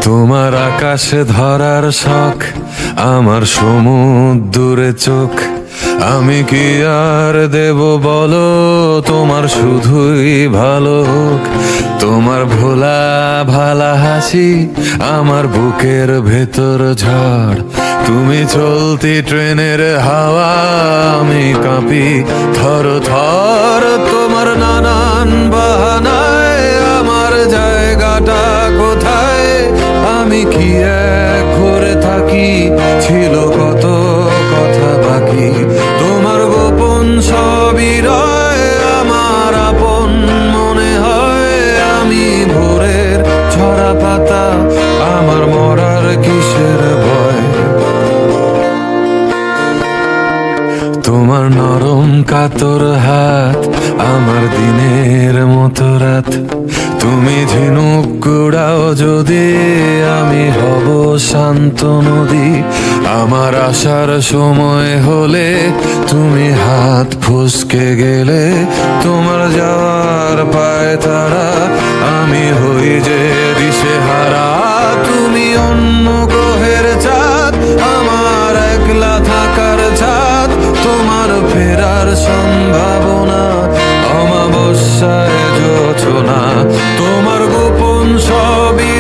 তোমার আকাশে ধরার শখ, আমার সমুদ্রে চোখ। আমি কি আর দেব বলো, তোমার শুধুই ভালো হোক। তোমার ভোলা ভালা হাসি আমার বুকের ভেতর ঝড়। তুমি চলতি ট্রেনের হাওয়া, আমি কাঁপি থর থর। তোমার নানান বাহানায় আমার জায়গাটা কোথায়? আমি কি এক ঘরে থাকি, ছিল কত কথা বাকি। তোমার গোপন সবই রয়, আমার আপন মনে হয়। আমি ভোরের ঝরা পাতা, আমার মরার কিসের ভয়? তোমার নরম কাতর হাত আমার দিনের মতো রাত। তুমি ঝিনুক গুড়াও যদি, আমি হব শান্ত নদী। আমার আসার সময় হলে তুমি হাত ফসকে গেলে। তোমার যাওয়ার পায় তারা, আমি হই যে দিশেহারা। তুমি অন্য গ্রহের চাঁদ, আমার একলা থাকার ছাদ। তোমার ফেরার সম্ভাবনা, অমাবস্যায় জোছনা। তোমার গোপন সবই